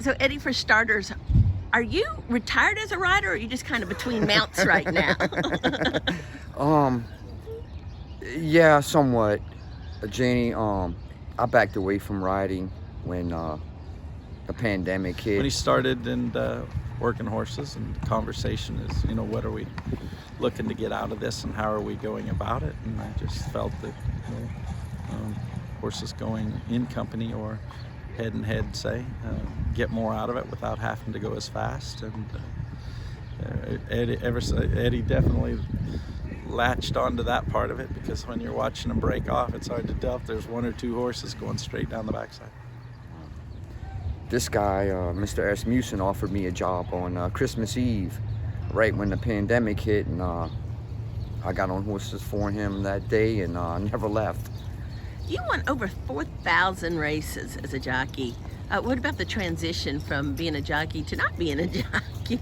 So Eddie, for starters, are you retired as a rider, or are you just kind of between mounts right now? Yeah, somewhat. Janie, I backed away from riding when the pandemic hit. When he started and working horses, and the conversation is, you know, what are we looking to get out of this and how are we going about it? And I just felt that, you know, horses going in company or head and head, say, get more out of it without having to go as fast. And Eddie definitely latched onto that part of it, because when you're watching them break off, it's hard to tell if there's one or two horses going straight down the backside. This guy, Mr. Asmussen, offered me a job on Christmas Eve, right when the pandemic hit, and I got on horses for him that day and never left. You won over 4,000 races as a jockey. What about the transition from being a jockey to not being a jockey?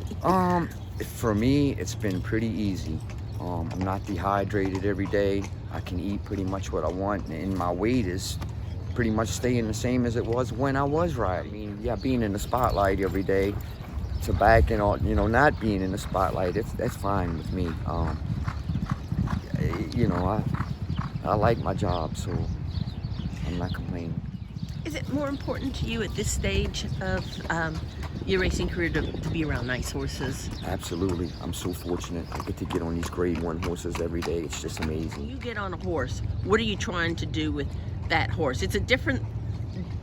For me, it's been pretty easy. I'm not dehydrated every day. I can eat pretty much what I want, and my weight is pretty much staying the same as it was when I was riding. I mean, yeah, being in the spotlight every day to back and all, you know, not being in the spotlight, that's fine with me. You know, I like my job, so I'm not complaining. Is it more important to you at this stage of your racing career to be around nice horses? Absolutely. I'm so fortunate. I get to get on these grade 1 horses every day. It's just amazing. When you get on a horse, what are you trying to do with that horse? It's a different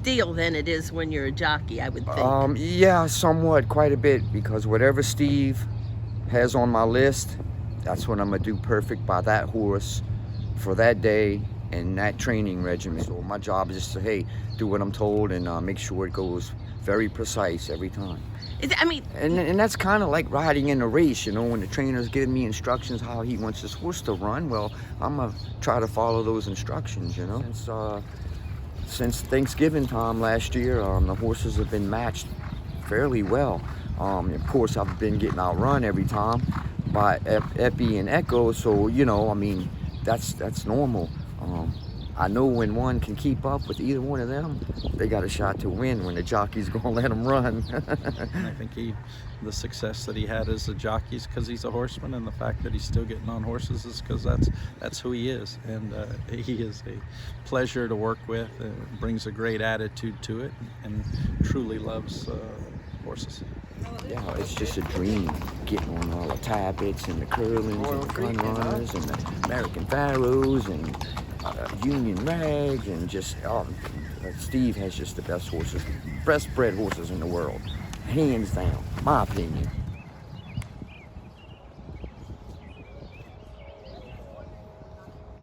deal than it is when you're a jockey, I would think. Yeah, somewhat, quite a bit, because whatever Steve has on my list, that's what I'm gonna do perfect by that horse for that day and that training regimen. So my job is just to, hey, do what I'm told and make sure it goes very precise every time. And that's kind of like riding in a race, you know, when the trainer's giving me instructions how he wants his horse to run, well, I'm gonna try to follow those instructions, you know. Since Thanksgiving time last year, the horses have been matched fairly well. Of course, I've been getting outrun every time by Epi and Echo, so, you know, I mean, that's normal. I know when one can keep up with either one of them, they got a shot to win when the jockey's gonna let them run. And I think the success that he had as a jockey is because he's a horseman, and the fact that he's still getting on horses is because that's who he is. And he is a pleasure to work with, brings a great attitude to it, and truly loves horses. Yeah, it's just a dream, getting on all the Tabbits and the Curlins and the Gun Runners and the American Pharaohs and Union Rags, and just, Steve has just the best horses, best bred horses in the world, hands down, my opinion.